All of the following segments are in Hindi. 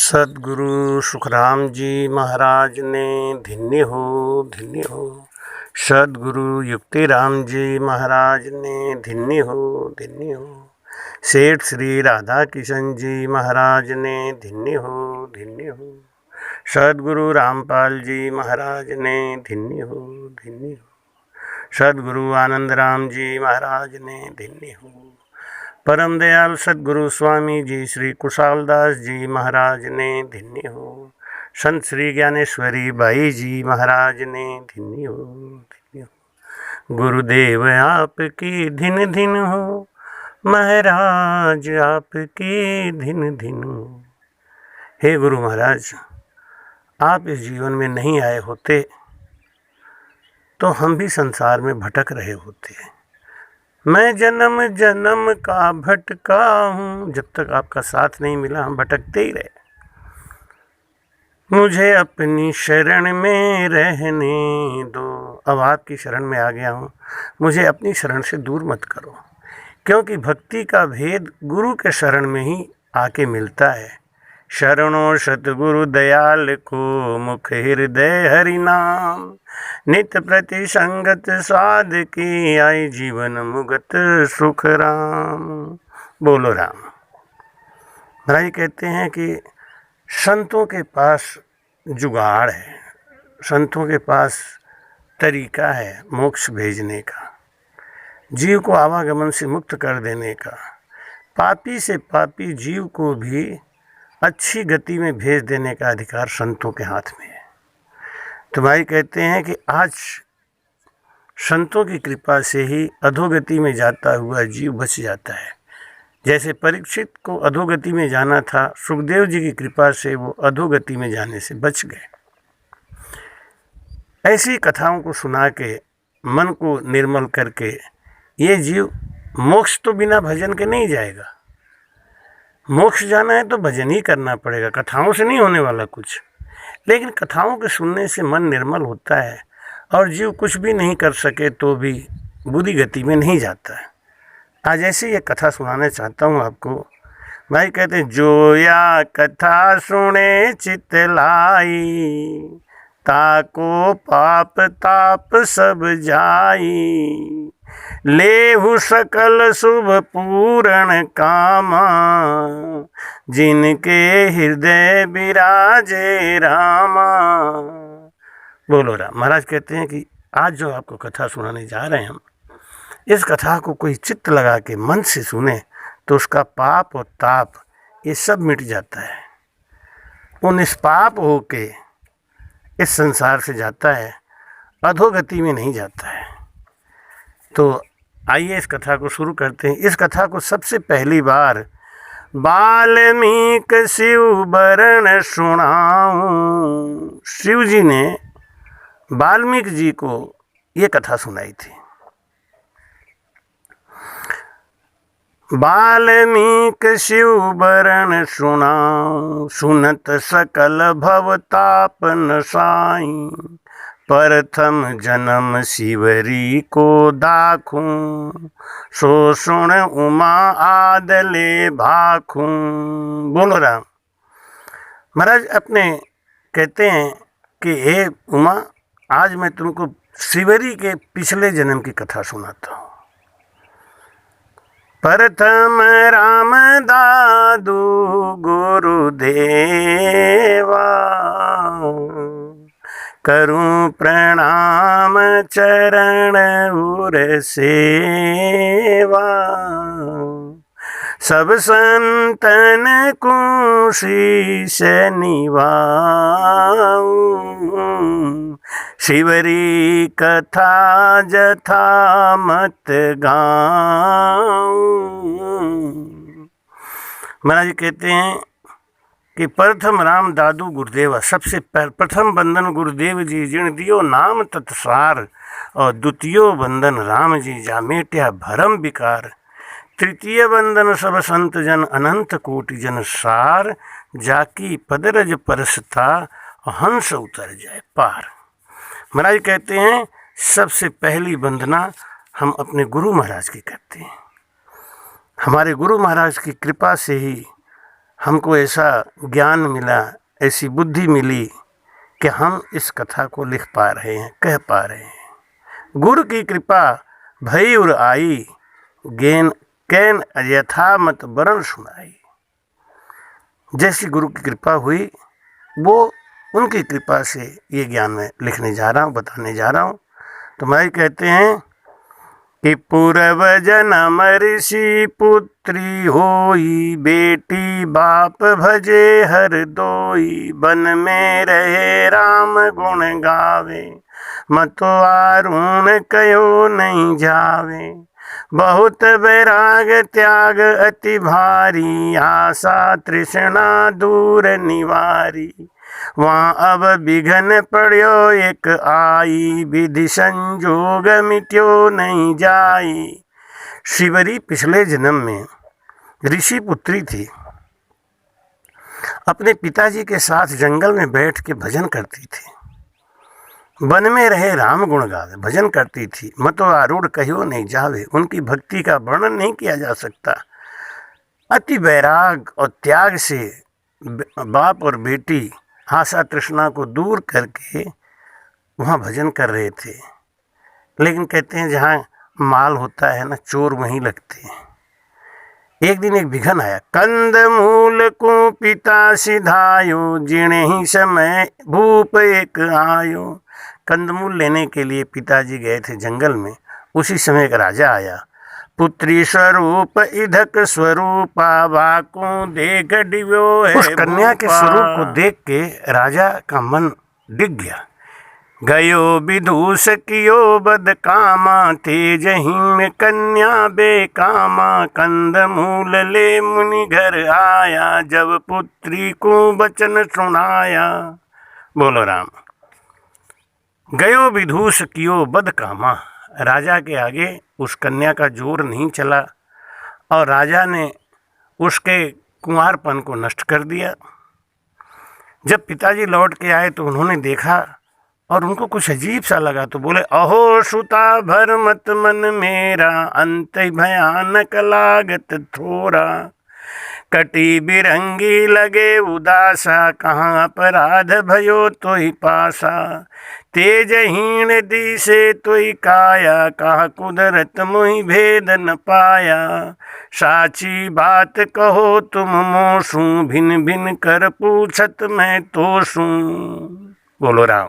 सद्गुरु सुखराम जी महाराज ने धन्य हो। सद्गुरु युक्तिराम जी महाराज ने धन्य हो। सेठ श्री राधा किशन जी महाराज ने धन्य हो। सद्गुरु रामपाल जी महाराज ने धन्य हो। सद्गुरु आनंद राम जी महाराज ने धन्य हो। परम दयाल सद्गुरु स्वामी जी श्री कुशालदास जी महाराज ने धन्य हो। संत श्री ज्ञानेश्वरी बाई जी महाराज ने धन्य हो। गुरुदेव आपकी धिन धिन हो, महाराज आपकी धिन धिन हो। हे गुरु महाराज, आप इस जीवन में नहीं आए होते तो हम भी संसार में भटक रहे होते। मैं जन्म जन्म का भटका हूँ, जब तक आपका साथ नहीं मिला हम भटकते ही रहे। मुझे अपनी शरण में रहने दो। अब आपकी शरण में आ गया हूँ, मुझे अपनी शरण से दूर मत करो, क्योंकि भक्ति का भेद गुरु के शरण में ही आके मिलता है। शरणो सतगुरु दयाल को, मुख हृदय हरि नाम। नित्य प्रति संगत साध की, आई जीवन मुगत सुख राम। बोलो राम। महाराज कहते हैं कि संतों के पास जुगाड़ है, संतों के पास तरीका है मोक्ष भेजने का, जीव को आवागमन से मुक्त कर देने का। पापी से पापी जीव को भी अच्छी गति में भेज देने का अधिकार संतों के हाथ में है। तो भाई कहते हैं कि आज संतों की कृपा से ही अधोगति में जाता हुआ जीव बच जाता है। जैसे परीक्षित को अधोगति में जाना था, सुखदेव जी की कृपा से वो अधोगति में जाने से बच गए। ऐसी कथाओं को सुना के मन को निर्मल करके ये जीव मोक्ष तो बिना भजन के नहीं जाएगा। मोक्ष जाना है तो भजन ही करना पड़ेगा, कथाओं से नहीं होने वाला कुछ। लेकिन कथाओं के सुनने से मन निर्मल होता है और जीव कुछ भी नहीं कर सके तो भी बुरी गति में नहीं जाता है। आज ऐसी ये कथा सुनाना चाहता हूँ आपको। भाई कहते हैं, जो या कथा सुने चित लाई, ताको पाप ताप सब जाई। लेहु सकल शुभ पूर्ण कामा, जिनके हृदय विराजे रामा। बोलो राम। महाराज कहते हैं कि आज जो आपको कथा सुनाने जा रहे हैं हम, इस कथा को कोई चित्त लगा के मन से सुने तो उसका पाप और ताप ये सब मिट जाता है। वो निष्पाप होके इस संसार से जाता है, अधोगति में नहीं जाता है। तो आइए इस कथा को शुरू करते हैं। इस कथा को सबसे पहली बार वाल्मीकि शिव बरन सुनाऊं। शिव जी ने वाल्मीकि जी को ये कथा सुनाई थी। वाल्मीकि शिव बरन सुनाऊं, सुनत सकल भवताप नसाई। प्रथम जन्म शिवरी को दाखूं, सो सुन उमा आदले भाखूं। बोलो राम। महाराज अपने कहते हैं कि हे उमा, आज मैं तुमको शिवरी के पिछले जन्म की कथा सुनाता हूँ। प्रथम राम दादू गुरुदेवा, करूं प्रणाम चरण उर सेवा। सब संतन को शीश निभाऊं, शिवरी कथा जथा मत गाऊं। महाराज कहते हैं कि प्रथम राम दादू गुरुदेवा, सबसे प्रथम बंधन गुरुदेव जी जिण दियो नाम तत्सार। और द्वितीयो बंधन राम जी जा मेट्या भरम विकार। तृतीय बंधन सब संत जन अनंत कोटि जन सार। जाकी पदरज परसता हंस उतर जाए पार। महाराज कहते हैं सबसे पहली वंदना हम अपने गुरु महाराज की करते हैं। हमारे गुरु महाराज की कृपा से ही हमको ऐसा ज्ञान मिला, ऐसी बुद्धि मिली कि हम इस कथा को लिख पा रहे हैं, कह पा रहे हैं। गुरु की कृपा भई उर आई, गेन कैन यथामत बरन सुनाई। जैसी गुरु की कृपा हुई, वो उनकी कृपा से ये ज्ञान मैं लिखने जा रहा हूँ, बताने जा रहा हूँ। तो मैं कहते हैं कि पूर्व जन्म ऋषि पुत्री होई, बेटी बाप भजे हर दोई, बन में रहे राम गुण गावे, मतो आरुण कयो नहीं जावे। बहुत वैराग त्याग अति भारी, आशा तृष्णा दूर निवारी। वहाँ अब विघन पड़्यो एक आई, विधि संजोग मिट्यो नहीं जाई। शिवरी पिछले जन्म में ऋषि पुत्री थी, अपने पिताजी के साथ जंगल में बैठ के भजन करती थी। वन में रहे राम गुण गावे, भजन करती थी। मतो आरूढ़ कहियो नहीं जावे, उनकी भक्ति का वर्णन नहीं किया जा सकता। अति वैराग और त्याग से बाप और बेटी आशा तृष्णा को दूर करके वहाँ भजन कर रहे थे। लेकिन कहते हैं जहाँ माल होता है ना, चोर वहीं लगते हैं। एक दिन एक विघन आया, कंद मूल को पिता सिधायो, जिणे ही समय भूप एक आयो। कंदमूल लेने के लिए पिताजी गए थे जंगल में। उसी समय एक राजा आया, पुत्री स्वरूप इधक स्वरूपा, बाको देख डिव्यो है। उस कन्या के स्वरूप को देख के राजा का मन डिग गया। गयो विदूष कियो बद कामा, तेज हिम कन्या बेकामा। कंद मूल ले मुनि घर आया, जब पुत्री को वचन सुनाया। बोलो राम। गयो विदूष कियो बद कामा, राजा के आगे उस कन्या का जोर नहीं चला और राजा ने उसके कुंवारपन को नष्ट कर दिया। जब पिताजी लौट के आए तो उन्होंने देखा और उनको कुछ अजीब सा लगा, तो बोले, अहो सुता भर मत मन मेरा, अंत भयानक लागत थोरा। कटी बिरंगी लगे उदासा, कहाँ अपराध भयो तोहि पासा। तेजहीन दिसे तोहि काया, कहाँ कुदरत मोहि भेद न पाया। साची बात कहो तुम मोसू, भिन भिन कर पूछत मैं तोसू। बोलो राम।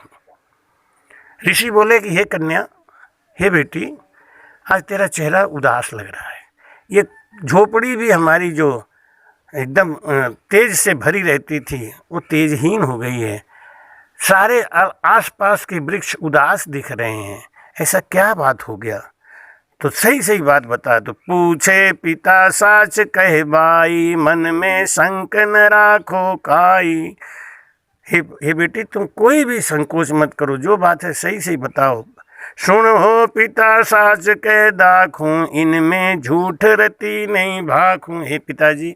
ऋषि बोले कि हे कन्या, हे बेटी, आज तेरा चेहरा उदास लग रहा है। ये झोपड़ी भी हमारी जो एकदम तेज से भरी रहती थी, वो तेजहीन हो गई है। सारे आसपास के वृक्ष उदास दिख रहे हैं, ऐसा क्या बात हो गया? तो सही सही बात बता। तो पूछे पिता साच कहे बाई, मन में शंक न राखो काई। हे बेटी, तुम कोई भी संकोच मत करो, जो बात है सही सही बताओ। सुन हो पिता साच कह दाखूं, इनमें झूठ रती नहीं भाखूं। हे पिताजी,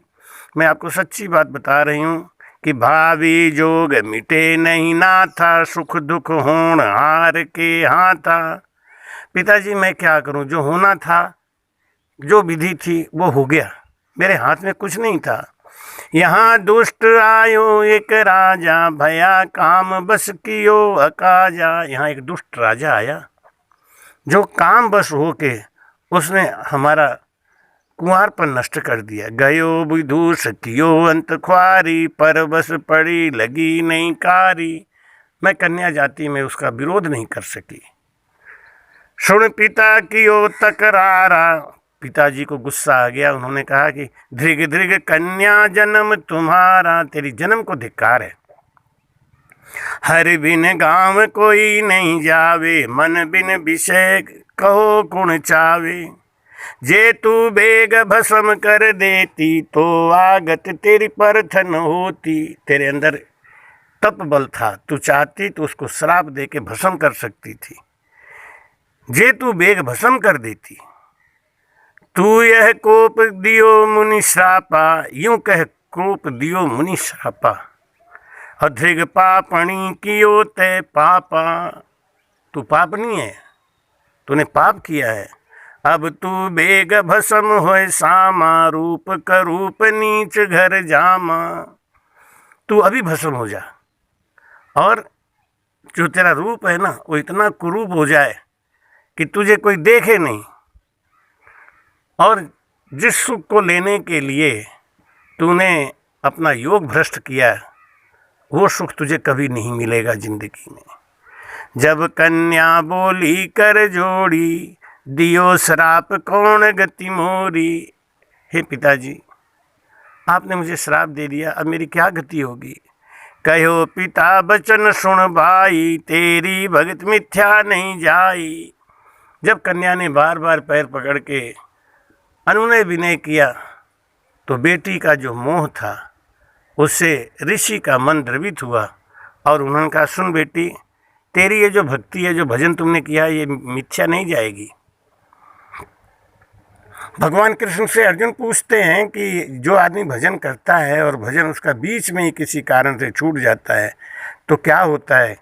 मैं आपको सच्ची बात बता रही हूँ कि भावी जोग मिटे नहीं नाथा, सुख दुख होण हार के हाथा। पिताजी, मैं क्या करूँ, जो होना था, जो विधि थी वो हो गया, मेरे हाथ में कुछ नहीं था। यहाँ दुष्ट आयो एक राजा, भया काम बस कियो अकाजा। यहाँ एक दुष्ट राजा आया जो काम बस हो के उसने हमारा कुंवारपन नष्ट कर दिया। गयो विदूष कियो अंत ख्वारी, पर बस पड़ी लगी नहीं कारी। मैं कन्या जाति में उसका विरोध नहीं कर सकी। सुन पिता कियो तकरारा। पिताजी को गुस्सा आ गया। उन्होंने कहा कि धृग धृग कन्या जन्म तुम्हारा, तेरी जन्म को धिक्कार है। हर बिन गाँव कोई नहीं जावे, मन बिन विषय कहो कुण चावे। जे तू बेग भस्म कर देती, तो आगत तेरी परथन होती। तेरे अंदर तप बल था, तू चाहती तो उसको श्राप दे के भस्म कर सकती थी। जे तू बेग भस्म कर देती। तू यह कोप दियो मुनि श्रापा, यूं कह कोप दियो मुनि श्रापा। अधृग पापणी कियो ते पापा। तू पापनी है, तूने पाप किया है। अब तू बेग भस्म होए सामा, रूप करूप नीच घर जामा। तू अभी भस्म हो जा, और जो तेरा रूप है ना वो इतना कुरूप हो जाए कि तुझे कोई देखे नहीं, और जिस सुख को लेने के लिए तूने अपना योग भ्रष्ट किया, वो सुख तुझे कभी नहीं मिलेगा जिंदगी में। जब कन्या बोली कर जोड़ी, दियो श्राप कौन गति मोरी। हे पिताजी, आपने मुझे श्राप दे दिया, अब मेरी क्या गति होगी। कहो पिता बचन सुन भाई, तेरी भगत मिथ्या नहीं जाई। जब कन्या ने बार बार पैर पकड़ के अनुनय विनय किया, तो बेटी का जो मोह था उससे ऋषि का मन द्रवित हुआ, और उन्होंने कहा, सुन बेटी, तेरी ये जो भक्ति है, जो भजन तुमने किया, ये मिथ्या नहीं जाएगी। भगवान कृष्ण से अर्जुन पूछते हैं कि जो आदमी भजन करता है और भजन उसका बीच में ही किसी कारण से छूट जाता है तो क्या होता है।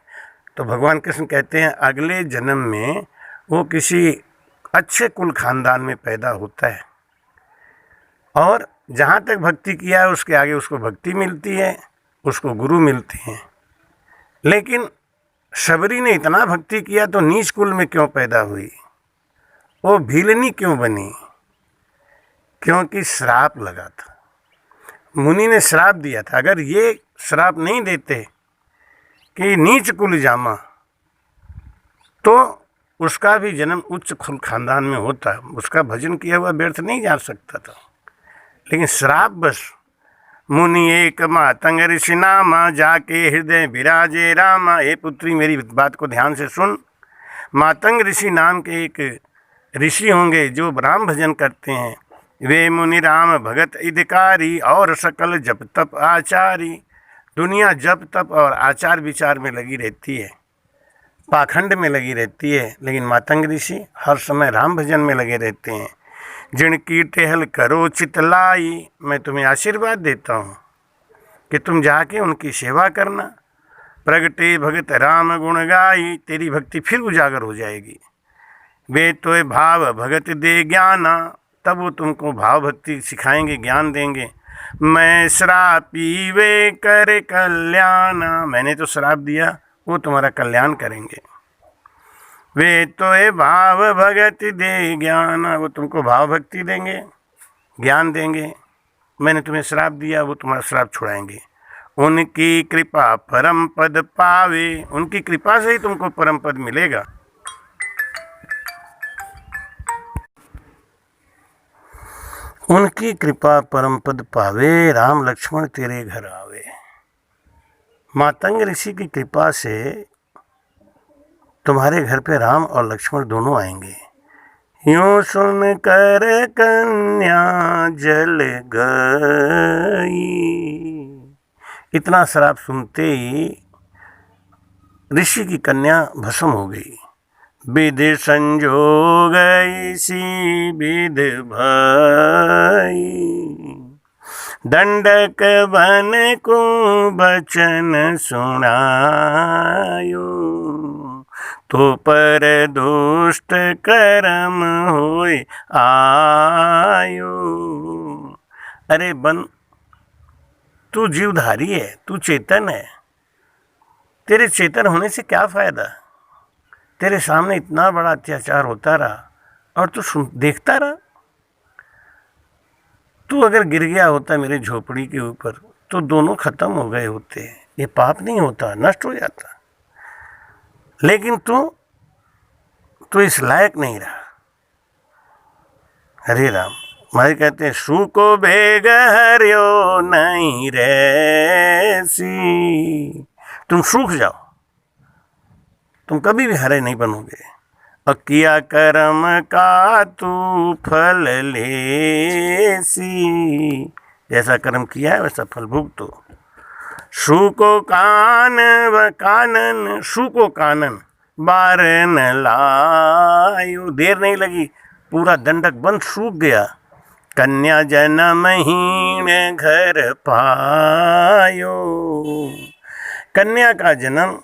तो भगवान कृष्ण कहते हैं, अगले जन्म में वो किसी अच्छे कुल खानदान में पैदा होता है, और जहाँ तक भक्ति किया है उसके आगे उसको भक्ति मिलती है, उसको गुरु मिलते हैं। लेकिन शबरी ने इतना भक्ति किया तो नीच कुल में क्यों पैदा हुई, वो भीलनी क्यों बनी? क्योंकि श्राप लगा था, मुनि ने श्राप दिया था। अगर ये श्राप नहीं देते कि नीच कुल जामा, तो उसका भी जन्म उच्च कुल खानदान में होता, उसका भजन किया हुआ व्यर्थ नहीं जा सकता था। लेकिन श्राप बस, मुनि एक मातंग ऋषि नामा, जाके हृदय विराजे रामा। हे पुत्री, मेरी बात को ध्यान से सुन। मातंग ऋषि नाम के एक ऋषि होंगे जो राम भजन करते हैं। वे मुनि राम भगत अधिकारी, और सकल जप तप आचारी। दुनिया जप तप और आचार विचार में लगी रहती है, पाखंड में लगी रहती है, लेकिन मातंग ऋषि हर समय राम भजन में लगे रहते हैं। जिनकी टहल करो चितलाई, मैं तुम्हें आशीर्वाद देता हूँ कि तुम जाके उनकी सेवा करना। प्रगटे भगत राम गुण गाई, तेरी भक्ति फिर उजागर हो जाएगी। वे तो भाव भगत दे ज्ञाना, तब वो तुमको भाव भक्ति सिखाएंगे, ज्ञान देंगे। मैं श्रापी वे कर कल्याण, मैंने तो श्राप दिया, वो तुम्हारा कल्याण करेंगे। वे तो भाव भगत दे ज्ञान, वो तुमको भाव भक्ति देंगे, ज्ञान देंगे। मैंने तुम्हें श्राप दिया, वो तुम्हारा श्राप छुड़ाएंगे। उनकी कृपा परम पद पावे, उनकी कृपा से ही तुमको परम पद मिलेगा। उनकी कृपा परम पद पावे, राम लक्ष्मण तेरे घर आवे। मातंग ऋषि की कृपा से तुम्हारे घर पे राम और लक्ष्मण दोनों आएंगे। यूं सुन कर कन्या जल गई, इतना श्राप सुनते ही ऋषि की कन्या भस्म हो गई। विध संजोग इसी विध भई, दंडक बन को बचन सुनायो, तो पर दुष्ट कर्म होय आयो। अरे बन, तू जीवधारी है, तू चेतन है, तेरे चेतन होने से क्या फायदा। तेरे सामने इतना बड़ा अत्याचार होता रहा और तू देखता रहा। तू अगर गिर गया होता मेरे झोपड़ी के ऊपर तो दोनों खत्म हो गए होते, ये पाप नहीं होता, नष्ट हो जाता। लेकिन तू इस लायक नहीं रहा। हरे राम। हमारे कहते हैं, सू को बेग हरियो नहीं रेसी। तुम सूख जाओ, तुम कभी भी हरे नहीं बनोगे। और किया कर्म का तू फल लेसी, जैसा कर्म किया है वैसा फल भुगतो। सू को कान व कानन, सू को कानन बार न लायो। देर नहीं लगी, पूरा दंडक बंद सूख गया। कन्या जन्महीन घर पायो, कन्या का जन्म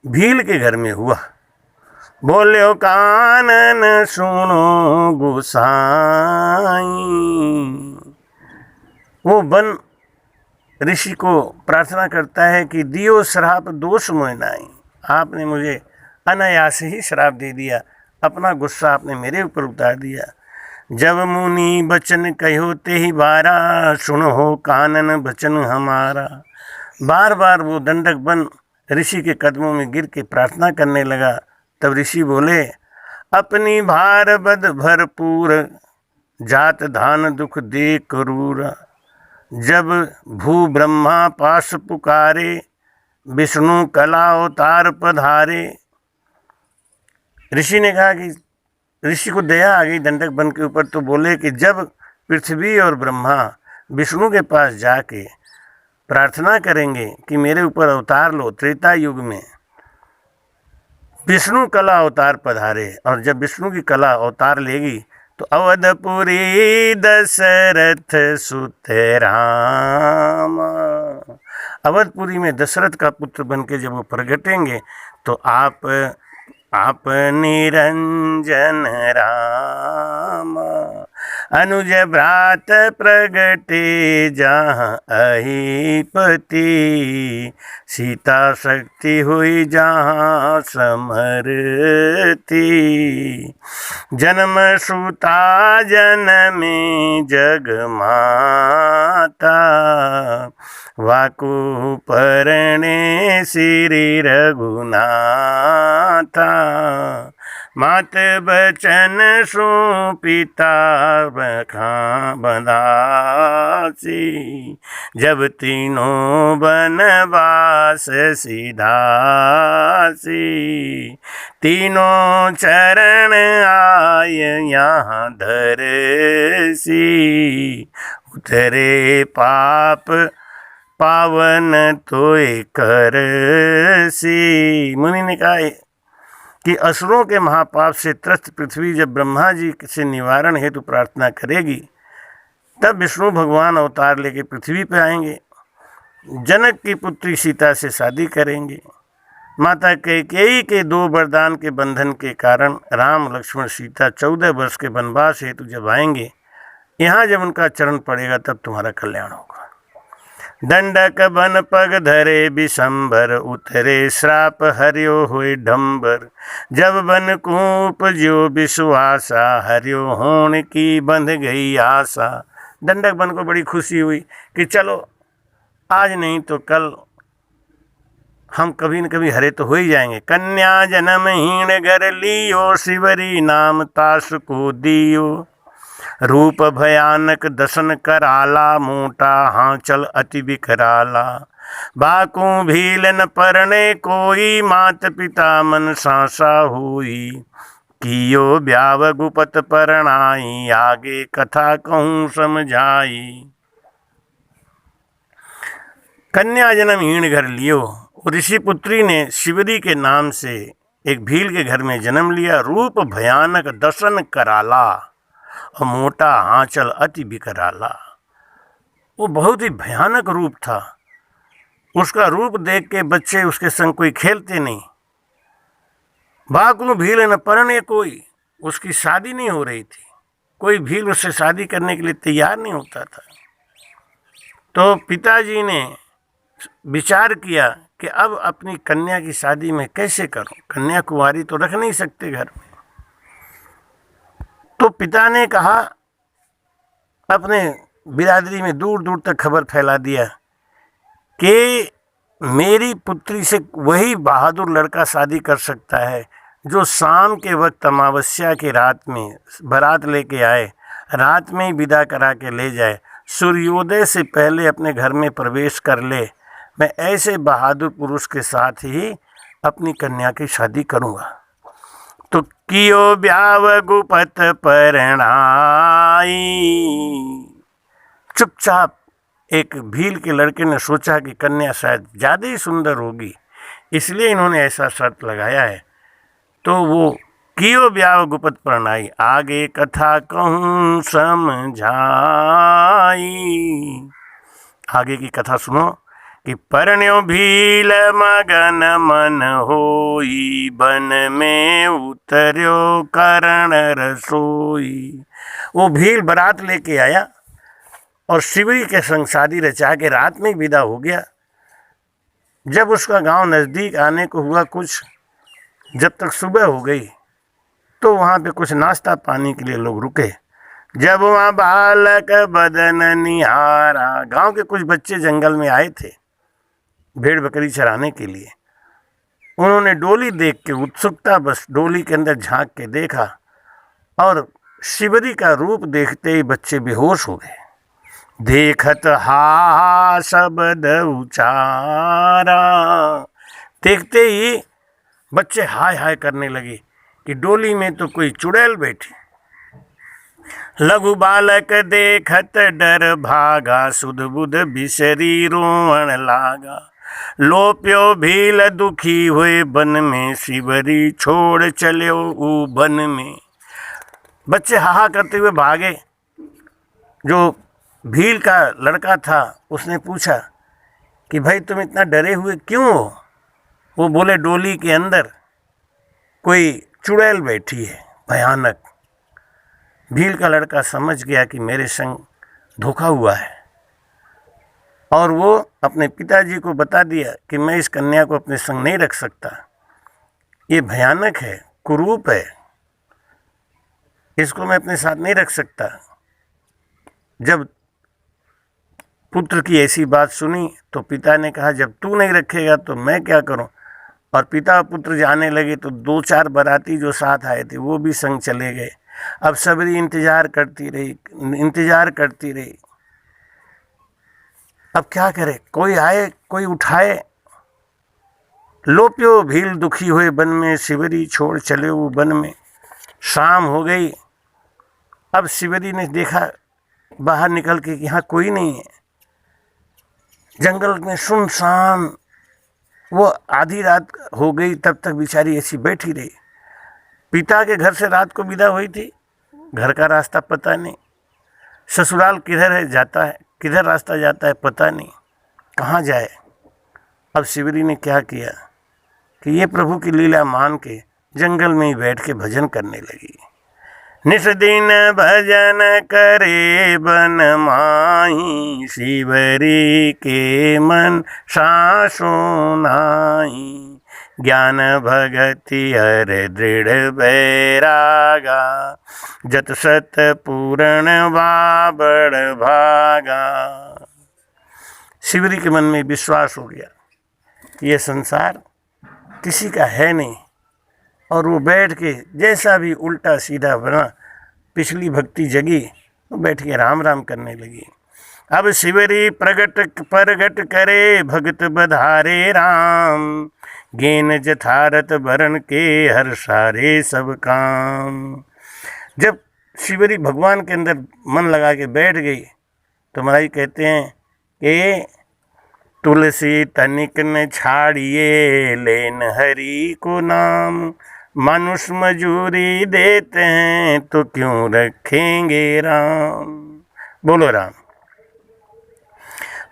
भील के घर में हुआ। बोल्यो कानन सुनो गोसाई। वो वन ऋषि को प्रार्थना करता है कि दियो श्राप दोष मोय नाई। आपने मुझे अनायास ही श्राप दे दिया, अपना गुस्सा आपने मेरे ऊपर उतार दिया। जब मुनि बचन कहो ते ही बारा, सुनो हो कानन बचन हमारा। बार बार वो दंडक बन ऋषि के कदमों में गिर के प्रार्थना करने लगा। तब ऋषि बोले, अपनी भार बद भरपूर, जात धान दुख दे क्रूर। जब भू ब्रह्मा पास पुकारे, विष्णु कला अवतार पधारे। ऋषि ने कहा कि ऋषि को दया आ गई दंडक वन के ऊपर, तो बोले कि जब पृथ्वी और ब्रह्मा विष्णु के पास जाके प्रार्थना करेंगे कि मेरे ऊपर अवतार लो, त्रेता युग में विष्णु कला अवतार पधारे, और जब विष्णु की कला अवतार लेगी तो अवधपुरी दशरथ सुत राम। अवधपुरी में दशरथ का पुत्र बन के जब वो प्रगटेंगे तो आप निरंजन राम। अनुज भ्रात प्रगटे जहाँ अहिपति, सीता शक्ति हुई जहाँ समरती। जन्म सुता जनमे जग माता, वाकु परणे श्री रघुनाथा। मात बचन सो पिता बखा बंधासी, जब तीनों बनवास सिधासी। तीनों चरण आय यहाँ धरसी, उतरे पाप पावन तोय करसी। मुनि ने कहा कि असुरों के महापाप से त्रस्त पृथ्वी जब ब्रह्मा जी से निवारण हेतु प्रार्थना करेगी, तब विष्णु भगवान अवतार लेके पृथ्वी पे आएंगे, जनक की पुत्री सीता से शादी करेंगे। माता कैकेयी के 2 वरदान के बंधन के कारण राम लक्ष्मण सीता 14 वर्ष के वनवास हेतु जब आएंगे, यहाँ जब उनका चरण पड़ेगा तब तुम्हारा कल्याण होगा। दंडक बन पग धरे बिशंबर, उतरे श्राप हरियो हुए डंबर। जब बन कूप जो विश्वासा, हरियो होने की बंध गई आशा। दंडक बन को बड़ी खुशी हुई कि चलो आज नहीं तो कल हम कभी न कभी हरे तो हो ही जाएंगे। कन्या जन्महीन घर लियो, शिवरी नाम तास को दियो। रूप भयानक दसन कराला, मोटा हांचल अति विकराला। बाकू भील न परणे कोई, मात पिता मन सासा हुई। कियो ब्याव गुपत परणाई, आगे कथा कहूँ समझाई। कन्या जन्महीन घर लियो, ऋषि पुत्री ने शिवरी के नाम से एक भील के घर में जन्म लिया। रूप भयानक दसन कराला, और मोटा आंचल अति विकराला। वो बहुत ही भयानक रूप था। उसका रूप देख के बच्चे उसके संग कोई खेलते नहीं। बाकू भील न परणे कोई, उसकी शादी नहीं हो रही थी, कोई भील उससे शादी करने के लिए तैयार नहीं होता था। तो पिताजी ने विचार किया कि अब अपनी कन्या की शादी में कैसे करूं, कन्या कुंवारी तो रख नहीं सकते घर में। तो पिता ने कहा, अपने बिरादरी में दूर दूर तक खबर फैला दिया कि मेरी पुत्री से वही बहादुर लड़का शादी कर सकता है जो शाम के वक्त अमावस्या की रात में बारात लेके आए, रात में ही विदा करा के ले जाए, सूर्योदय से पहले अपने घर में प्रवेश कर ले। मैं ऐसे बहादुर पुरुष के साथ ही अपनी कन्या की शादी करूँगा। तो कियो ब्याव गुपत परणाई। चुपचाप एक भील के लड़के ने सोचा कि कन्या शायद ज़्यादा ही सुंदर होगी, इसलिए इन्होंने ऐसा शर्त लगाया है। तो वो कियो ब्याव गुपत परणाई, आगे कथा कहूँ समझाई। आगे की कथा सुनो कि परण्यो भील मगन मन होई, बन में उतर्यो करण रसोई। वो भील बारात लेके आया और शिवरी के संग शादी रचा के रात में विदा हो गया। जब उसका गांव नज़दीक आने को हुआ कुछ, जब तक सुबह हो गई तो वहाँ पे कुछ नाश्ता पानी के लिए लोग रुके। जब वहाँ बालक बदन निहारा, गांव के कुछ बच्चे जंगल में आए थे भेड़ बकरी चराने के लिए। उन्होंने डोली देख के उत्सुकता बस डोली के अंदर झांक के देखा और शिवरी का रूप देखते ही बच्चे बेहोश हो गए। देखत हा शब्द उचारा, देखते ही बच्चे हाय हाय करने लगे कि डोली में तो कोई चुड़ैल बैठी। लघु बालक देखत डर भागा, सुध बुध बिसरी रोवण लागा। लोप्यो भील दुखी हुए बन में, शिवरी छोड़ चलो ऊ बन में। बच्चे हाहा करते हुए भागे। जो भील का लड़का था उसने पूछा कि भाई तुम इतना डरे हुए क्यों हो? वो बोले डोली के अंदर कोई चुड़ैल बैठी है भयानक। भील का लड़का समझ गया कि मेरे संग धोखा हुआ है और वो अपने पिताजी को बता दिया कि मैं इस कन्या को अपने संग नहीं रख सकता, ये भयानक है, कुरूप है, इसको मैं अपने साथ नहीं रख सकता। जब पुत्र की ऐसी बात सुनी तो पिता ने कहा जब तू नहीं रखेगा तो मैं क्या करूं। और पिता और पुत्र जाने लगे तो 2-4 बाराती जो साथ आए थे वो भी संग चले गए। अब सबरी इंतजार करती रही। अब क्या करे, कोई आए कोई उठाए। लोप्यो भील दुखी हुए बन में, शिवरी छोड़ चले वो बन में। शाम हो गई। अब शिवरी ने देखा बाहर निकल के कि यहाँ कोई नहीं है, जंगल में सुनसान। वो आधी रात हो गई तब तक बेचारी ऐसी बैठी रही। पिता के घर से रात को विदा हुई थी, घर का रास्ता पता नहीं, ससुराल किधर है जाता है, किधर रास्ता जाता है पता नहीं, कहाँ जाए। अब शिवरी ने क्या किया कि ये प्रभु की लीला मान के जंगल में ही बैठ के भजन करने लगी। निस दिन भजन करे बन माही, शिवरी के मन सासों नाई। ज्ञान भगति हर दृढ़ बैरागा, जत सत पूर्ण बाबड़ भागा। शिवरी के मन में विश्वास हो गया ये संसार किसी का है नहीं, और वो बैठ के जैसा भी उल्टा सीधा बना, पिछली भक्ति जगी, वो बैठ के राम राम करने लगी। अब शिवरी प्रगट करे भगत बधारे राम, गेन जथारथ भरण के हर सारे सब काम। जब शिवरी भगवान के अंदर मन लगा के बैठ गई तो महाराज कहते हैं कि तुलसी तनिक न छाड़िए, लेन हरि को नाम। मनुष्य मजूरी देते हैं तो क्यों रखेंगे राम। बोलो राम।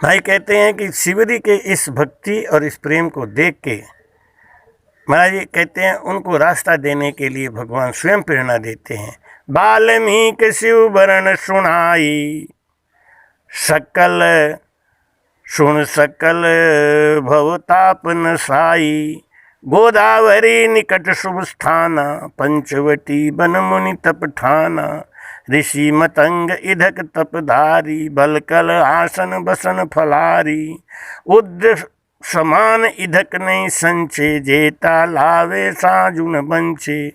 भाई कहते हैं कि शिवरी के इस भक्ति और इस प्रेम को देख के महाराज जी कहते हैं उनको रास्ता देने के लिए भगवान स्वयं प्रेरणा देते हैं। वाल्मीकि शिव वरण सुनाई, सकल सुन सकल भवताप नसाई। गोदावरी निकट शुभ स्थाना, पंचवटी बन मुनि तप ठाना। ऋषि मतंग इधक तपधारी, बलकल आसन बसन फलारी। उद्र समान इधक नहीं संचे, जेता लावे साजुन बंचे।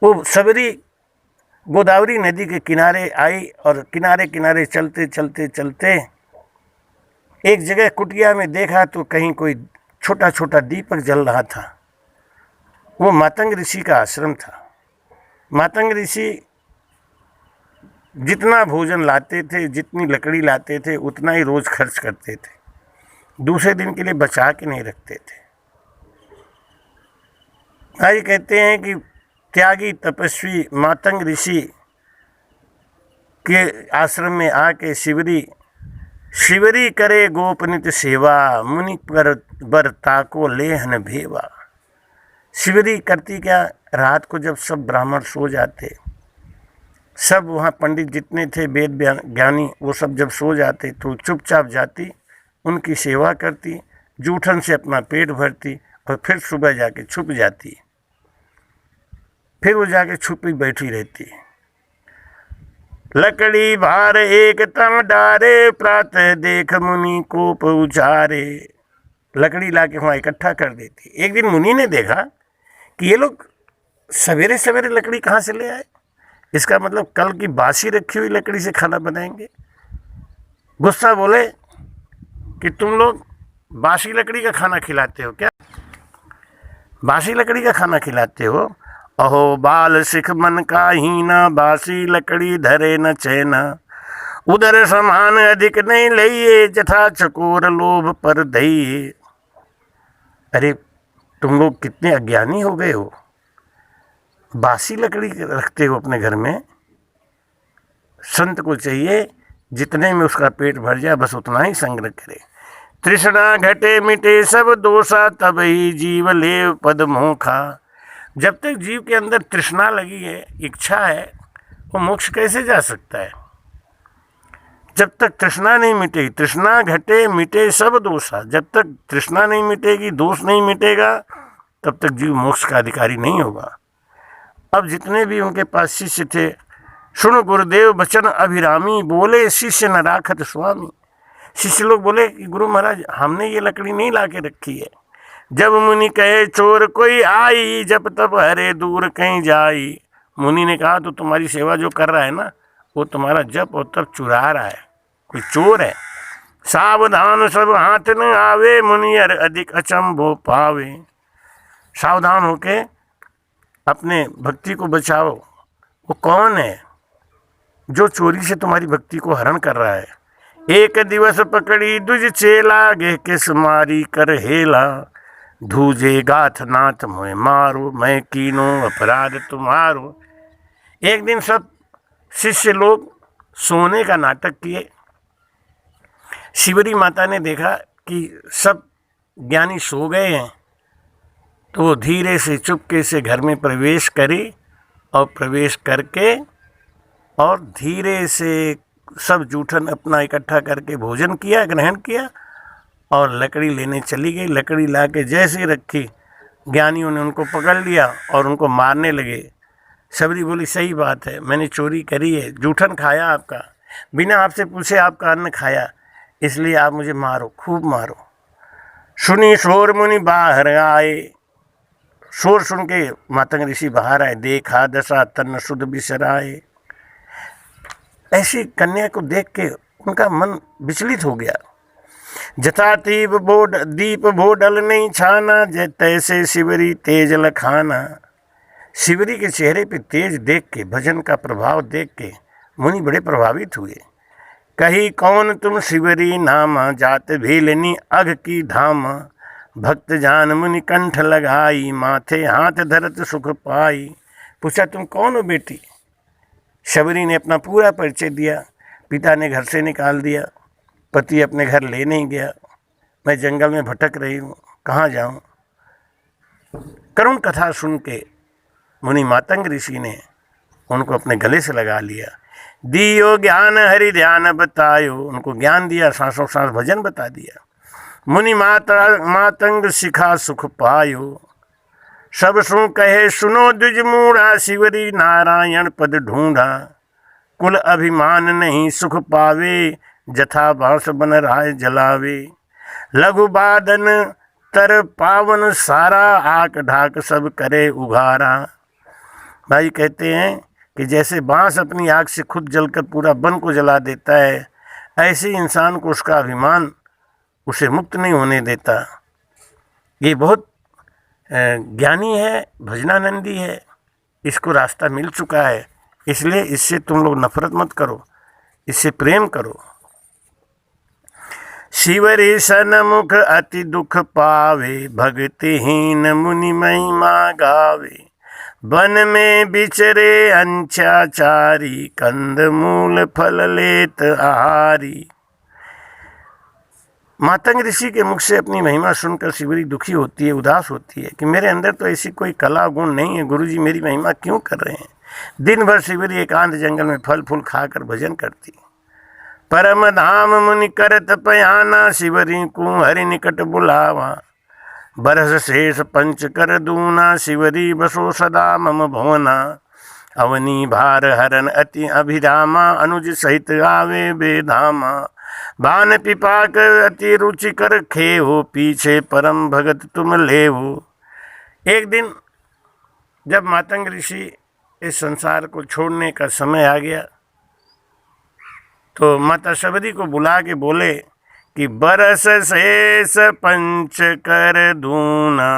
वो सबरी गोदावरी नदी के किनारे आई और किनारे किनारे चलते चलते चलते एक जगह कुटिया में देखा तो कहीं कोई छोटा छोटा दीपक जल रहा था। वो मातंग ऋषि का आश्रम था। मातंग ऋषि जितना भोजन लाते थे, जितनी लकड़ी लाते थे, उतना ही रोज खर्च करते थे, दूसरे दिन के लिए बचा के नहीं रखते थे। भाई कहते हैं कि त्यागी तपस्वी मातंग ऋषि के आश्रम में आके शिवरी शिवरी करे गोपनित सेवा, मुनि पर बर ताको लेहन भेवा। शिवरी करती क्या, रात को जब सब ब्राह्मण सो जाते, सब वहाँ पंडित जितने थे वेद ज्ञानी, वो सब जब सो जाते तो चुपचाप जाती, उनकी सेवा करती, जूठन से अपना पेट भरती और फिर सुबह जाके छुप जाती। फिर वो जाके छुपी बैठी रहती। लकड़ी भार एक तन डारे, प्रातः देख मुनि कोप उचारे। लकड़ी लाके वहाँ इकट्ठा कर देती। एक दिन मुनि ने देखा कि ये लोग सवेरे सवेरे लकड़ी कहाँ से ले आए, इसका मतलब कल की बासी रखी हुई लकड़ी से खाना बनाएंगे। गुस्सा बोले कि तुम लोग बासी लकड़ी का खाना खिलाते हो क्या, बासी लकड़ी का खाना खिलाते हो। अहो बाल सिख मन का हीना, बासी लकड़ी धरे न चैना। उधर समान अधिक नहीं लइए, जथा चकोर लोभ पर दइए। अरे तुम लोग कितने अज्ञानी हो गए हो, बासी लकड़ी रखते हो अपने घर में। संत को चाहिए जितने में उसका पेट भर जाए बस उतना ही संग्रह करे। तृष्णा घटे मिटे सब दोषा, तब ही जीव ले पद मोखा। जब तक जीव के अंदर तृष्णा लगी है, इच्छा है, वो मोक्ष कैसे जा सकता है। जब तक तृष्णा नहीं मिटेगी, तृष्णा घटे मिटे सब दोषा, जब तक तृष्णा नहीं मिटेगी, दोष नहीं मिटेगा, तब तक जीव मोक्ष का अधिकारी नहीं होगा। अब जितने भी उनके पास शिष्य थे, सुन गुरुदेव बचन अभिरामी, बोले शिष्य न राखत स्वामी। शिष्य लोग बोले कि गुरु महाराज हमने ये लकड़ी नहीं ला के रखी है। जब मुनि कहे चोर कोई आई, जब तब हरे दूर कहीं जाई। मुनि ने कहा तो तुम्हारी सेवा जो कर रहा है ना, वो तुम्हारा जप और तप चुरा रहा है, कोई चोर है। सावधान सब हाथ न आवे, मुनि हर अधिक अचंभो पावे। सावधान होके अपने भक्ति को बचाओ। वो कौन है जो चोरी से तुम्हारी भक्ति को हरण कर रहा है। एक दिवस पकड़ी दुज चेला, गे किस मारी कर हेला। धूजे गाथ नाथ मोए मारो, मैं कीनो अपराध तुम्हारो। एक दिन सब शिष्य लोग सोने का नाटक किए। शिवरी माता ने देखा कि सब ज्ञानी सो गए हैं, तो वो धीरे से चुपके से घर में प्रवेश करी और प्रवेश करके और धीरे से सब जूठन अपना इकट्ठा करके भोजन किया, ग्रहण किया और लकड़ी लेने चली गई। लकड़ी ला के जैसे रखी, ज्ञानियों ने उनको पकड़ लिया और उनको मारने लगे। शबरी बोली सही बात है, मैंने चोरी करी है, जूठन खाया आपका, बिना आपसे पूछे आपका अन्न खाया, इसलिए आप मुझे मारो, खूब मारो। सुनी शोर मुनि बाहर आए। शोर सुन के मातंग ऋषि बाहर आए। देखा दशा तन शुद्ध बिसराए। ऐसी कन्या को देख के उनका मन विचलित हो गया। जथा दीप भोडल नहीं छाना, तैसे शिवरी तेज लखाना। शिवरी के चेहरे पे तेज देख के, भजन का प्रभाव देख के मुनि बड़े प्रभावित हुए। कही कौन तुम शिवरी नामा, जात भीलनी अघ की धामा। भक्त जान मुनि कंठ लगाई, माथे हाथ धरत सुख पाई। पूछा तुम कौन हो बेटी। शबरी ने अपना पूरा परिचय दिया। पिता ने घर से निकाल दिया, पति अपने घर ले नहीं गया, मैं जंगल में भटक रही हूँ, कहाँ जाऊँ। करुण कथा सुन के मुनि मातंग ऋषि ने उनको अपने गले से लगा लिया। दियो ज्ञान हरि ध्यान बतायो, उनको ज्ञान दिया, सांसों सांस भजन बता दिया। मुनि मातंग सिखा सुख पायो। सब सु कहे सुनो द्विज मूढ़ा, शिवरी नारायण पद ढूंढा। कुल अभिमान नहीं सुख पावे, जथा बांस बन राय जलावे। लघु बादन तर पावन सारा, आक ढाक सब करे उघारा। भाई कहते हैं कि जैसे बांस अपनी आग से खुद जलकर पूरा वन को जला देता है, ऐसे इंसान को उसका अभिमान उसे मुक्त नहीं होने देता। ये बहुत ज्ञानी है, भजनानंदी है, इसको रास्ता मिल चुका है, इसलिए इससे तुम लोग नफरत मत करो, इससे प्रेम करो। शिवरी सन्मुख अति दुख पावे, भक्तिहीन मुनि महिमा गावे। वन में बिचरे अंशाचारी, कंद मूल फल लेत आहारी। मातंग ऋषि के मुख से अपनी महिमा सुनकर शिवरी दुखी होती है, उदास होती है कि मेरे अंदर तो ऐसी कोई कला गुण नहीं है, गुरुजी मेरी महिमा क्यों कर रहे हैं। दिन भर शिवरी एकांत जंगल में फल फूल खाकर भजन करती। परम धाम मुनि करत पयाना, शिवरी को हरि निकट बुलावा। बरस शेष पंच कर दूना, शिवरी बसो सदा मम भवना। अवनी भार हरन अति अभिरामा, अनुज सहित आवे बेधामा। बान पिपाक अति रुचि कर खेहो, पीछे परम भगत तुम लेहो। एक दिन जब मातंग ऋषि इस संसार को छोड़ने का समय आ गया तो माता शबरी को बुला के बोले कि बरस शेष पंच कर दूना,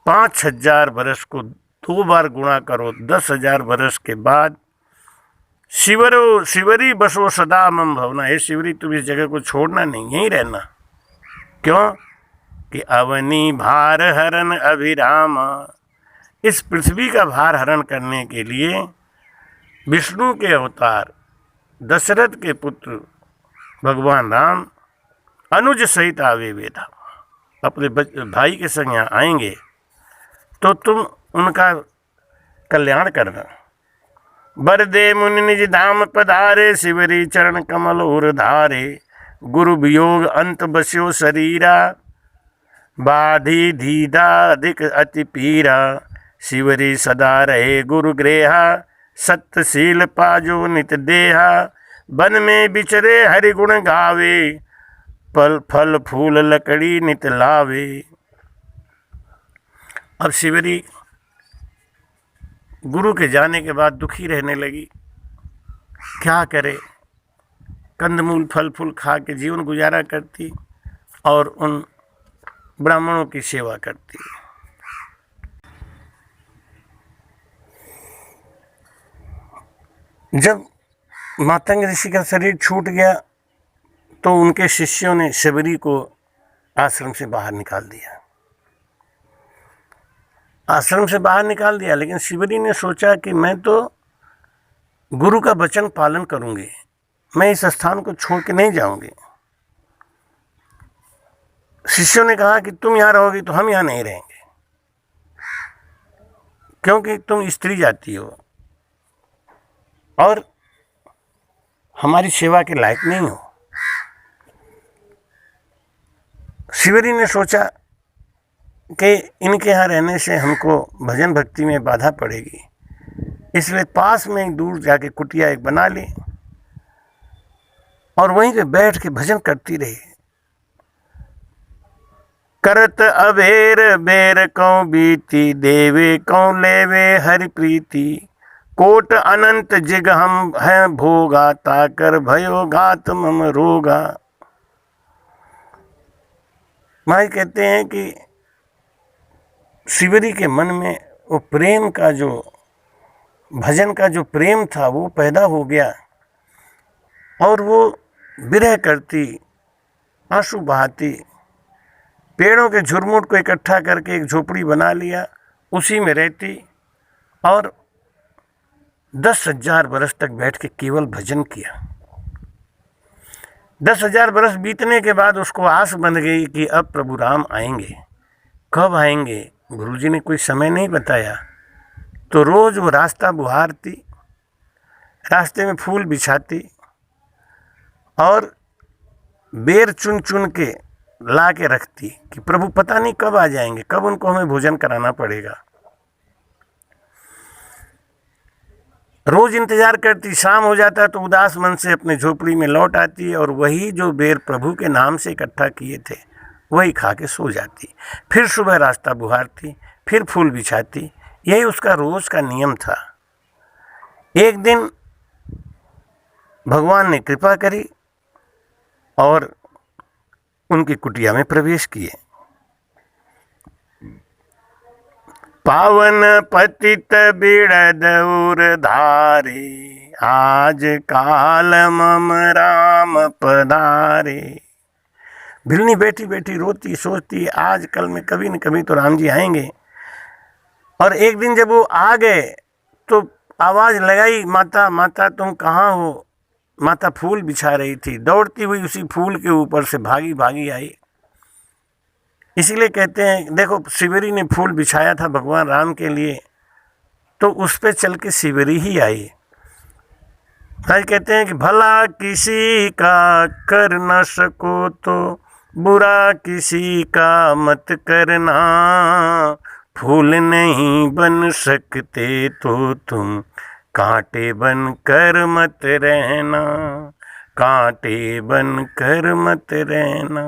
5000 बरस को 2 बार गुणा करो, 10,000 बरस के बाद शिवरी बसो सदा मम भवना। हे शिवरी तुम इस जगह को छोड़ना नहीं, यहीं रहना। क्यों कि अवनी भार हरण अभिरामा, इस पृथ्वी का भार हरण करने के लिए विष्णु के अवतार दशरथ के पुत्र भगवान राम अनुज सहित आवे वेदा, अपने भाई के संग यहाँ आएंगे तो तुम उनका कल्याण करना। बरदे मुनि निज धाम पधारे, शिवरी चरण कमल उर धारे। गुरु वियोग अंत बस्यो शरीरा, बाधी धीधा अधिक अति पीरा। शिवरी सदा रहे गुरु गृहा, सत्यशील पाजो नित देहा। वन में बिचरे हरि गुण गावे, फल फूल लकड़ी नित लावे। अब शिवरी गुरु के जाने के बाद दुखी रहने लगी। क्या करे, कंदमूल फल फूल खा के जीवन गुजारा करती और उन ब्राह्मणों की सेवा करती। जब मातंग ऋषि का शरीर छूट गया तो उनके शिष्यों ने शबरी को आश्रम से बाहर निकाल दिया। आश्रम से बाहर निकाल दिया, लेकिन शिवरी ने सोचा कि मैं तो गुरु का वचन पालन करूंगी, मैं इस स्थान को छोड़ के नहीं जाऊंगी। शिष्यों ने कहा कि तुम यहाँ रहोगी तो हम यहाँ नहीं रहेंगे, क्योंकि तुम स्त्री जाति हो और हमारी सेवा के लायक नहीं हो। शिवरी ने सोचा कि इनके यहाँ रहने से हमको भजन भक्ति में बाधा पड़ेगी, इसलिए पास में ही दूर जाके कुटिया एक बना ली और वहीं पे बैठ के भजन करती रही। करत अबेर बेर कौ बीती, देवे कौ लेवे हरि प्रीति। कोट अनंत जिग हम हैं भोगा, ताकर भयो घात मम रोगा। माई कहते हैं कि शिवरी के मन में वो प्रेम का जो भजन का जो प्रेम था वो पैदा हो गया और वो विरह करती, आंसू बहाती, पेड़ों के झुरमुट को इकट्ठा करके एक झोपड़ी बना लिया, उसी में रहती और 10,000 बरस तक बैठ के केवल भजन किया। 10,000 बरस बीतने के बाद उसको आस बन गई कि अब प्रभु राम आएंगे। कब आएंगे गुरुजी ने कोई समय नहीं बताया, तो रोज़ वो रास्ता बुहारती, रास्ते में फूल बिछाती और बेर चुन चुन के ला के रखती कि प्रभु पता नहीं कब आ जाएंगे, कब उनको हमें भोजन कराना पड़ेगा। रोज इंतजार करती, शाम हो जाता तो उदास मन से अपने झोपड़ी में लौट आती और वही जो बेर प्रभु के नाम से इकट्ठा किए थे वही खा के सो जाती। फिर सुबह रास्ता बुहारती, फिर फूल बिछाती, यही उसका रोज का नियम था। एक दिन भगवान ने कृपा करी और उनकी कुटिया में प्रवेश किए। पावन पतित बिड़द उर धारे, आज काल मम राम पधारे। भिलनी बैठी बैठी रोती सोचती, आज कल में कभी न कभी तो राम जी आएंगे। और एक दिन जब वो आ गए तो आवाज़ लगाई, माता माता तुम कहाँ हो? माता फूल बिछा रही थी, दौड़ती हुई उसी फूल के ऊपर से भागी भागी आई। इसीलिए कहते हैं, देखो शिवरी ने फूल बिछाया था भगवान राम के लिए, तो उस पे चल के शिवरी ही आई। आज कहते हैं कि भला किसी का कर न सको तो बुरा किसी का मत करना, फूल नहीं बन सकते तो तुम कांटे बन कर मत रहना, कांटे बन कर मत रहना।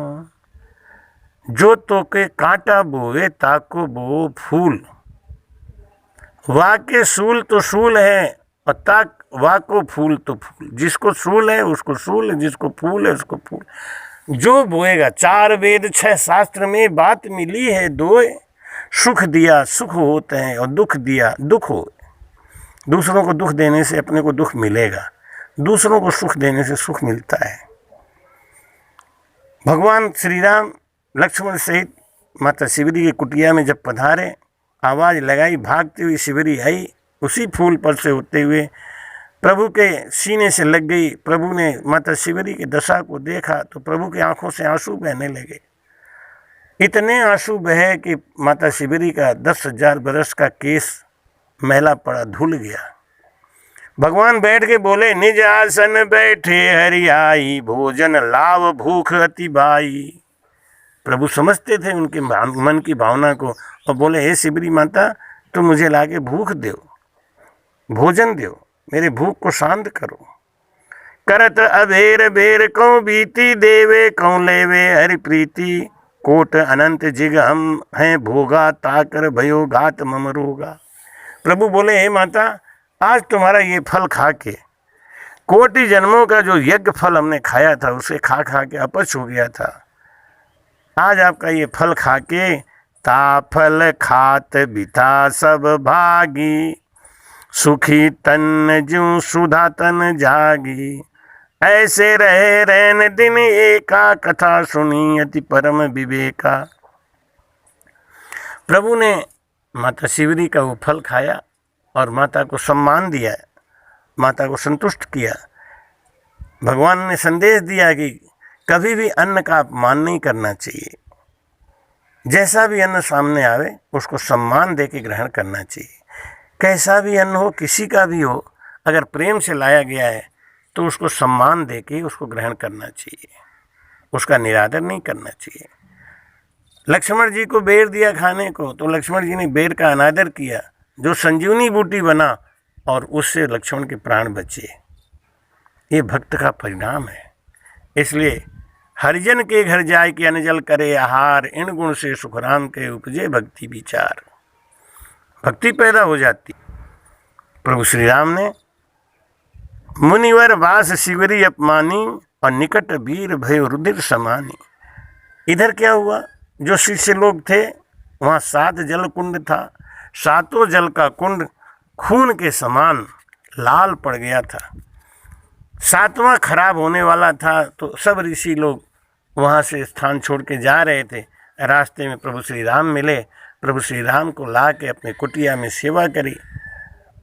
जो तो के कांटा बोवे ताको बो फूल, वाके सूल तो सूल है और ताक वाको फूल तो फूल। जिसको सूल है उसको सूल है, जिसको फूल है उसको फूल। जो बोएगा, 4 वेद 6 शास्त्र में बात मिली है दो, सुख दिया सुख होते हैं और दुख दिया दुख हो। दूसरों को दुख देने से अपने को दुख मिलेगा, दूसरों को सुख देने से सुख मिलता है। भगवान श्री राम लक्ष्मण सहित माता शिवरी की कुटिया में जब पधारे, आवाज़ लगाई, भागती हुई शिवरी आई, उसी फूल पर से होते हुए प्रभु के सीने से लग गई। प्रभु ने माता शिवरी की दशा को देखा तो प्रभु की आंखों से आंसू बहने लगे। इतने आंसू बहे कि माता शिवरी का 10,000 बरस का केस मैला पड़ा, धुल गया। भगवान बैठ के बोले, निज आसन बैठे हरियाई, भोजन लाव भूख अति बाई। प्रभु समझते थे उनके मन की भावना को और बोले, हे शिवरी माता, तुम मुझे लाके भूख दो, भोजन दो, मेरे भूख को शांत करो। करत अबेर बेर कौ बीती, देवे कौ लेवे हरि प्रीति, कोट अनंत जिग हम हैं भोगा, ताकर भयो घात मम रोगा। प्रभु बोले, हे माता, आज तुम्हारा ये फल खा के, कोटि जन्मों का जो यज्ञ फल हमने खाया था उसे खा खा के अपच हो गया था। आज आपका ये फल खा के, ताफल खात बिता सब भागी, सुखी तन ज्यों सुधा तन जागी, ऐसे रहे रैन दिन एका, कथा सुनी अति परम विवेका। प्रभु ने माता शिवरी का वो फल खाया और माता को सम्मान दिया, माता को संतुष्ट किया। भगवान ने संदेश दिया कि कभी भी अन्न का अपमान नहीं करना चाहिए, जैसा भी अन्न सामने आवे उसको सम्मान दे के ग्रहण करना चाहिए। कैसा भी अन्न हो, किसी का भी हो, अगर प्रेम से लाया गया है तो उसको सम्मान दे के उसको ग्रहण करना चाहिए, उसका निरादर नहीं करना चाहिए। लक्ष्मण जी को बेर दिया खाने को तो लक्ष्मण जी ने बेर का अनादर किया, जो संजीवनी बूटी बना और उससे लक्ष्मण के प्राण बचे। ये भक्त का परिणाम है। इसलिए हरिजन के घर जाय कि अनजल करे आहार, इन गुण से सुखराम के उपजे भक्ति विचार। भक्ति पैदा हो जाती। प्रभु श्री राम ने मुनिवर वास शिवरी अपमानी, और निकट वीर भय रुधिर समानी। इधर क्या हुआ, जो शिष्य लोग थे वहाँ 7 जल कुंड था, 7 जल का कुंड खून के समान लाल पड़ गया था। 7वां खराब होने वाला था तो सब ऋषि लोग वहाँ से स्थान छोड़ के जा रहे थे। रास्ते में प्रभु श्री राम मिले, प्रभु श्री राम को ला के अपने कुटिया में सेवा करी।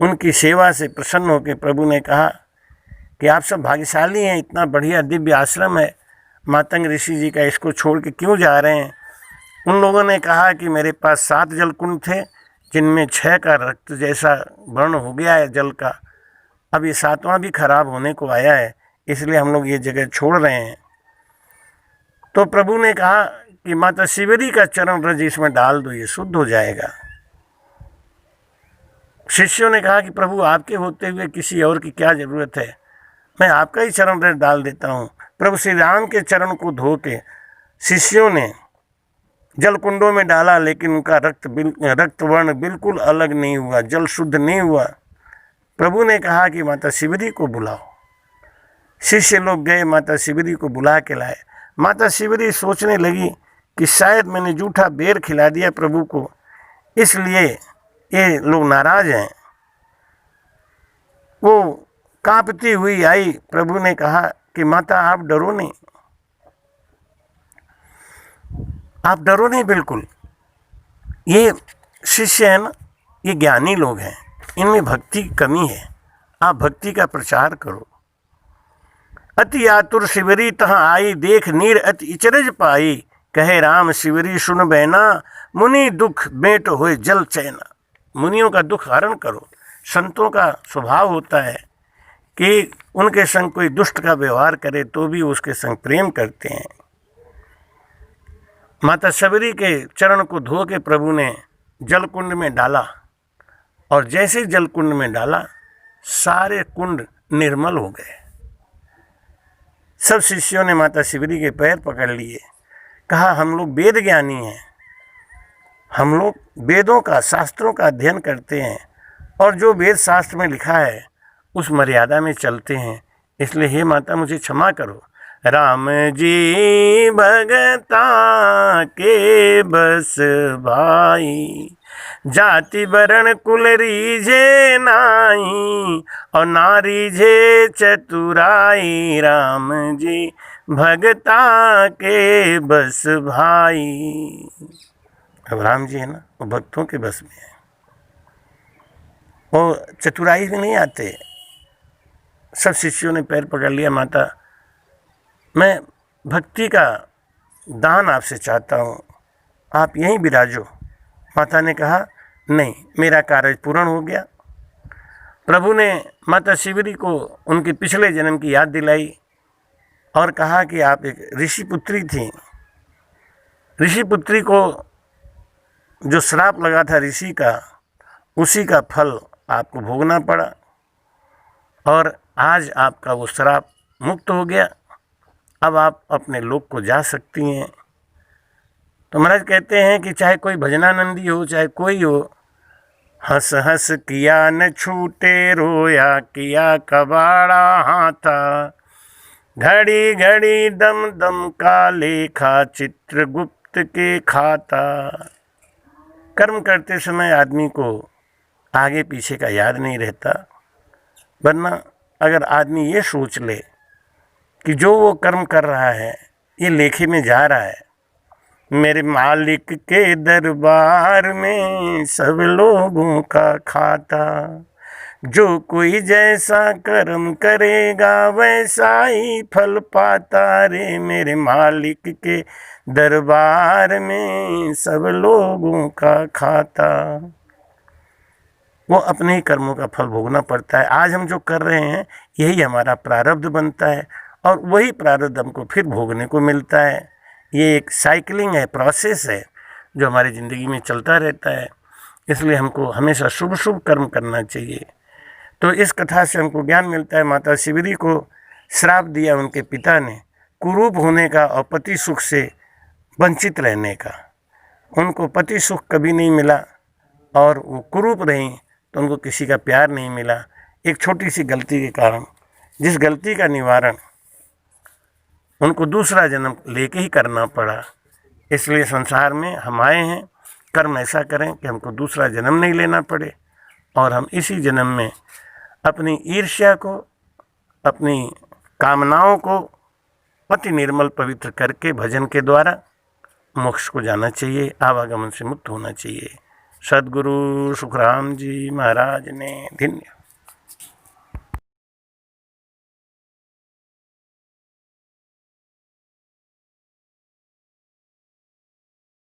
उनकी सेवा से प्रसन्न होकर प्रभु ने कहा कि आप सब भाग्यशाली हैं, इतना बढ़िया दिव्य आश्रम है, मातंग ऋषि जी का, इसको छोड़ के क्यों जा रहे हैं। उन लोगों ने कहा कि मेरे पास 7 जल कुंड थे जिनमें 6 का रक्त जैसा वर्ण हो गया है जल का, अब ये 7वां भी खराब होने को आया है, इसलिए हम लोग ये जगह छोड़ रहे हैं। तो प्रभु ने कहा कि माता शिवरी का चरण रज इसमें डाल दो, ये शुद्ध हो जाएगा। शिष्यों ने कहा कि प्रभु आपके होते हुए किसी और की क्या ज़रूरत है, मैं आपका ही चरण रज डाल देता हूँ। प्रभु श्री राम के चरण को धो के शिष्यों ने जल कुंडों में डाला, लेकिन उनका रक्त वर्ण बिल्कुल अलग नहीं हुआ, जल शुद्ध नहीं हुआ। प्रभु ने कहा कि माता शिवरी को बुलाओ। शिष्य लोग गए, माता शिवरी को बुला के लाए। माता शिवरी सोचने लगी कि शायद मैंने जूठा बेर खिला दिया प्रभु को, इसलिए ये लोग नाराज हैं। वो कांपती हुई आई। प्रभु ने कहा कि माता आप डरो नहीं, आप डरो नहीं बिल्कुल। ये शिष्य है ना, ये ज्ञानी लोग हैं, इनमें भक्ति की कमी है, आप भक्ति का प्रचार करो। अति आतुर शिवरी तहाँ आई, देख नीर अति इचरज पाई। कहे राम शिवरी सुन बैना, मुनि दुख बेट होए जल चैना। मुनियों का दुख हरण करो। संतों का स्वभाव होता है कि उनके संग कोई दुष्ट का व्यवहार करे तो भी उसके संग प्रेम करते हैं। माता शबरी के चरण को धो के प्रभु ने जल कुंड में डाला, और जैसे जल कुंड में डाला सारे कुंड निर्मल हो गए। सब शिष्यों ने माता शिवरी के पैर पकड़ लिए, कहा हम लोग वेद ज्ञानी हैं, हम लोग वेदों का शास्त्रों का अध्ययन करते हैं और जो वेद शास्त्र में लिखा है उस मर्यादा में चलते हैं, इसलिए हे माता मुझे क्षमा करो। राम जी भगता के बस भाई, जाति वरण कुल रीझे नाई, और नारी झे चतुराई। राम जी भगता के बस भाई। अब राम जी है ना, वो भक्तों के बस में है, वो चतुराई में नहीं आते। सब शिष्यों ने पैर पकड़ लिया, माता मैं भक्ति का दान आपसे चाहता हूँ, आप यहीं विराजो। माता ने कहा नहीं, मेरा कार्य पूर्ण हो गया। प्रभु ने माता शिवरी को उनके पिछले जन्म की याद दिलाई और कहा कि आप एक ऋषि पुत्री थी। ऋषि पुत्री को जो श्राप लगा था ऋषि का, उसी का फल आपको भोगना पड़ा, और आज आपका वो श्राप मुक्त हो गया। अब आप अपने लोक को जा सकती हैं। तो महाराज कहते हैं कि चाहे कोई भजनानंदी हो, चाहे कोई हो, हंस हंस किया न छूटे, रोया किया कबाड़ा हाथा। घड़ी घड़ी दम दम का लेखा, चित्रगुप्त के खाता। कर्म करते समय आदमी को आगे पीछे का याद नहीं रहता, वरना अगर आदमी ये सोच ले कि जो वो कर्म कर रहा है ये लेखे में जा रहा है, मेरे मालिक के दरबार में सब लोगों का खाता। जो कोई जैसा कर्म करेगा वैसा ही फल पाता रे, मेरे मालिक के दरबार में सब लोगों का खाता। वो अपने ही कर्मों का फल भोगना पड़ता है। आज हम जो कर रहे हैं यही हमारा प्रारब्ध बनता है, और वही प्रारब्ध हमको फिर भोगने को मिलता है। ये एक साइकिलिंग है, प्रोसेस है जो हमारी ज़िंदगी में चलता रहता है। इसलिए हमको हमेशा शुभ शुभ कर्म करना चाहिए। तो इस कथा से हमको ज्ञान मिलता है, माता शिवरी को श्राप दिया उनके पिता ने कुरूप होने का और पति सुख से वंचित रहने का। उनको पति सुख कभी नहीं मिला और वो कुरूप रहीं तो उनको किसी का प्यार नहीं मिला, एक छोटी सी गलती के कारण, जिस गलती का निवारण उनको दूसरा जन्म लेके ही करना पड़ा। इसलिए संसार में हम आए हैं, कर्म ऐसा करें कि हमको दूसरा जन्म नहीं लेना पड़े, और हम इसी जन्म में अपनी ईर्ष्या को, अपनी कामनाओं को अति निर्मल पवित्र करके भजन के द्वारा मोक्ष को जाना चाहिए, आवागमन से मुक्त होना चाहिए। सद्गुरु सुखराम जी महाराज ने धन्य।